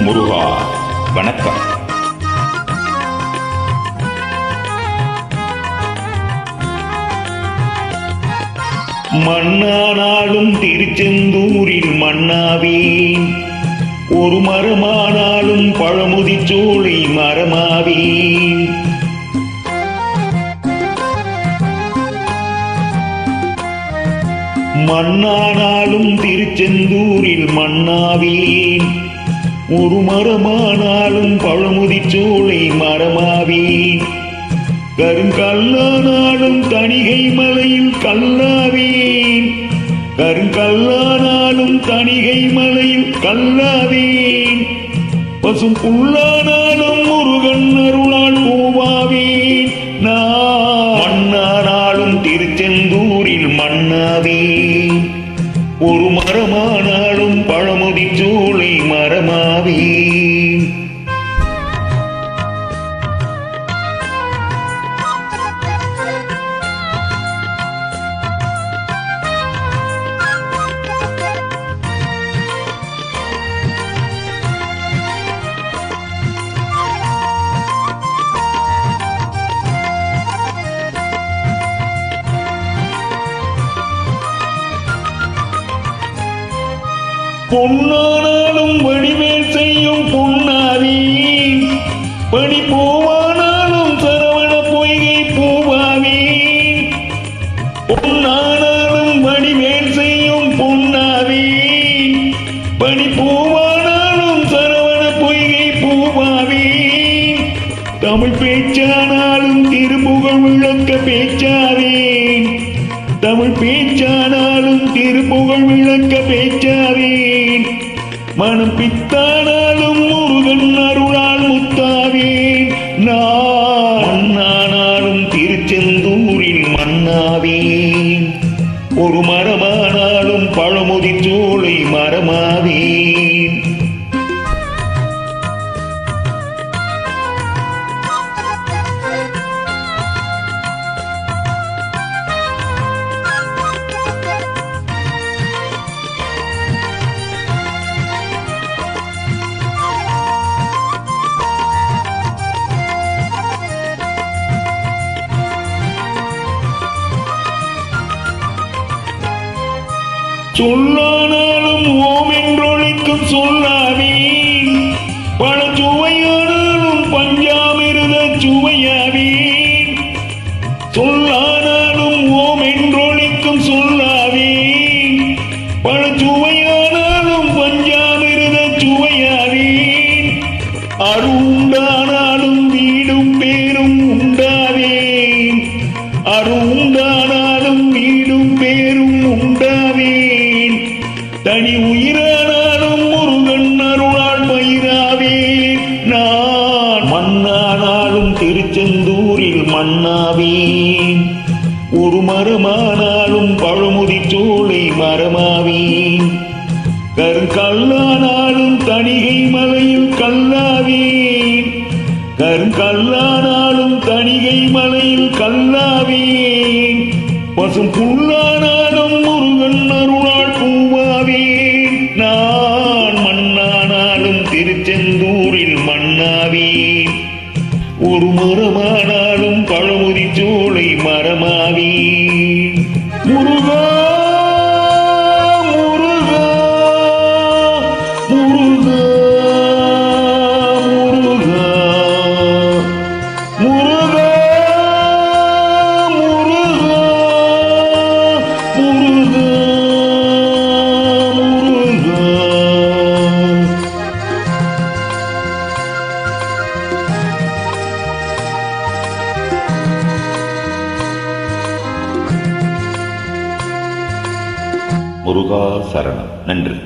முருகா வணக்கம். மண்ணானாலும் திருச்செந்தூரில் மண்ணாவேன், ஒரு மரமானாலும் பழமுதிர்ச்சோலை மரமாவேன். மண்ணானாலும் திருச்செந்தூரில் மண்ணாவேன், ஒரு மரமானாலும் பழமுதிர்ச்சோலை மரமாவேன். கருங்கல்லானாலும் தணிகை மலையில் கல்லாவேன், கருங்கல்லானாலும் தணிகை மலையில் கல்லாவேன். பசும் புல்லானாலும் முருகன் அருளால் பூவாவேன். மண்ணானாலும் திருச்செந்தூரில் மண்ணாவேன், ஒரு மரமானாலும் பழமுதிர்ச்சோலை மரமாவேன். பொன்னானாலும் வடிவேல் செய்யும் பொன்னாவேன், பனி பூவானாலும் சரவண பொய்கை பூவாவேன். பொன்னானாலும் வடிவேல் செய்யும் பொன்னாவேன், பனி பூவானாலும் சரவண பொய்கை பூவாவேன். தமிழ் பேச்சானாலும் திருப்புகழ் விளக்க பேச்சாவேன், தமிழ் பேச்சானாலும் திருப்புகழ் விளக்க பேச்சாவேன். மனம் பித்தானாலும் முருகன் அருளால் முத்தாவேன். மண்ணானாலும் திருச்செந்தூரில் மண்ணாவேன், ஒரு மரமானாலும் பழமுதிர்ச்சோலை மரமாவேன். சொல்லானாலும் ஓம் என்றொழிக்கும் சொல்லாவேன், பல சுவையானாலும் பஞ்சாமிருத சுவையாவேன். சொல்லானாலும் ஓம் என்றொழிக்கும் சொல்லாவேன், பல சுவையானாலும் பஞ்சாமிருத சுவையாவேன். அருண்டானாலும் வீடும் பேரும் உண்டாவேன், அருண்டானாலும் வீடும் பேரும் உண்டாவேன். தனி உயிரானாலும் முருகன் அருளால் பயிராவேன். மண்ணானாலும் திருச்செந்தூரில் மண்ணாவேன், ஒரு மரமானாலும் பழமுதிர்ச்சோலை மரமாவேன். கருங்கல்லானாலும் தணிகை மலையில் கல்லாவேன், கருங்கல்லானாலும் தணிகை மலையில் கல்லாவேன். பசும் புல்லானாலும் முருகன் அருளால் பூவாவேன். மண்ணானாலும் திருச்செந்தூரில் மண்ணாவேன், ஒரு மரமானாலும் பழமுதிர்ச்சோலை மரமாவேன். முருகா முருகா முருகா முருகா முருகா முருகா சரணம். நன்றி.